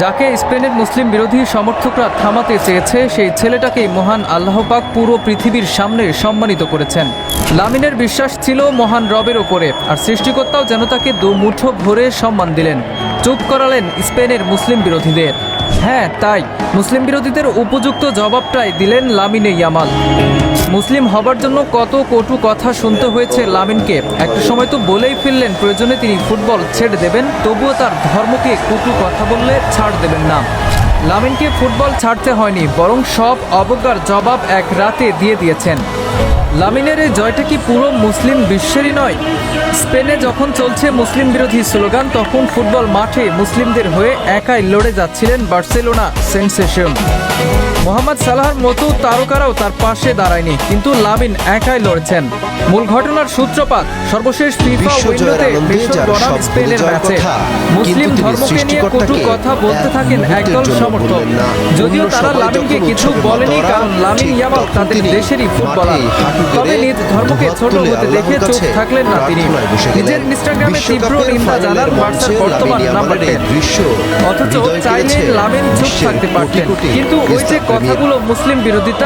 যাকে স্পেনের মুসলিম বিরোধী সমর্থকরা থামাতে চেয়েছে সেই ছেলেটাকেই মহান আল্লাহ পাক পুরো পৃথিবীর সামনে সম্মানিত করেছেন। লামিনের বিশ্বাস ছিল মহান রবের ওপরে, আর সৃষ্টিকর্তাও যেন তাকে দুমুঠো ভরে সম্মান দিলেন। চুপ করালেন স্পেনের মুসলিম বিরোধীদের। হ্যাঁ, তাই মুসলিম বিরোধীদের উপযুক্ত জবাবটাই দিলেন লামিনে ইয়ামাল। মুসলিম হবার জন্য কত কটু কথা শুনতে হয়েছে লামিনকে। একটা সময় তো বলেই ফেললেন প্রয়োজনে তিনি ফুটবল ছেড়ে দেবেন, তবুও তার ধর্মকে কটু কথা বললে ছাড় দেবেন না। লামিনকে ফুটবল ছাড়তে হয়নি, বরং সব অবজ্ঞার জবাব এক রাতে দিয়ে দিয়েছেন। লামিনের এই জয়টা কি পুরো মুসলিম বিশ্বেরই নয়? স্পেনে যখন চলছে মুসলিম বিরোধী স্লোগান, তখন ফুটবল মাঠে মুসলিমদের হয়ে একাই লড়ে যাচ্ছিলেন বার্সেলোনা সেনসেশন। মোহাম্মদ সালাহর মতো তারকারাও তার পাশে দাঁড়ায়নি, কিন্তু লামিন একাই লড়ছেন। মূল ঘটনার সূত্রপাত সর্বশেষ ফিফা উইন্ডোতে মিশর বনাম স্পেনের ম্যাচে। মুসলিম ধর্মকে নিয়ে কটু কথা বলতে থাকেন একদল সমর্থক। যদিও তারা লামিনকে কিছু বলেনি, কারণ লামিন ইয়ামাল তাদের দেশেরই ফুটবলার। তবে নিজ ধর্মকে ছোট হতে দেখে চুপ থাকলেন না তিনি। নিজের ইনস্টাগ্রামে তীব্র নিন্দা জানান বার্সার বর্তমান নাম্বার 10। অথচ চাইলে লামিন চুপ থাকতে পারতেন, কিন্তু ওই যে কথাগুলো মুসলিম বিরোধিতা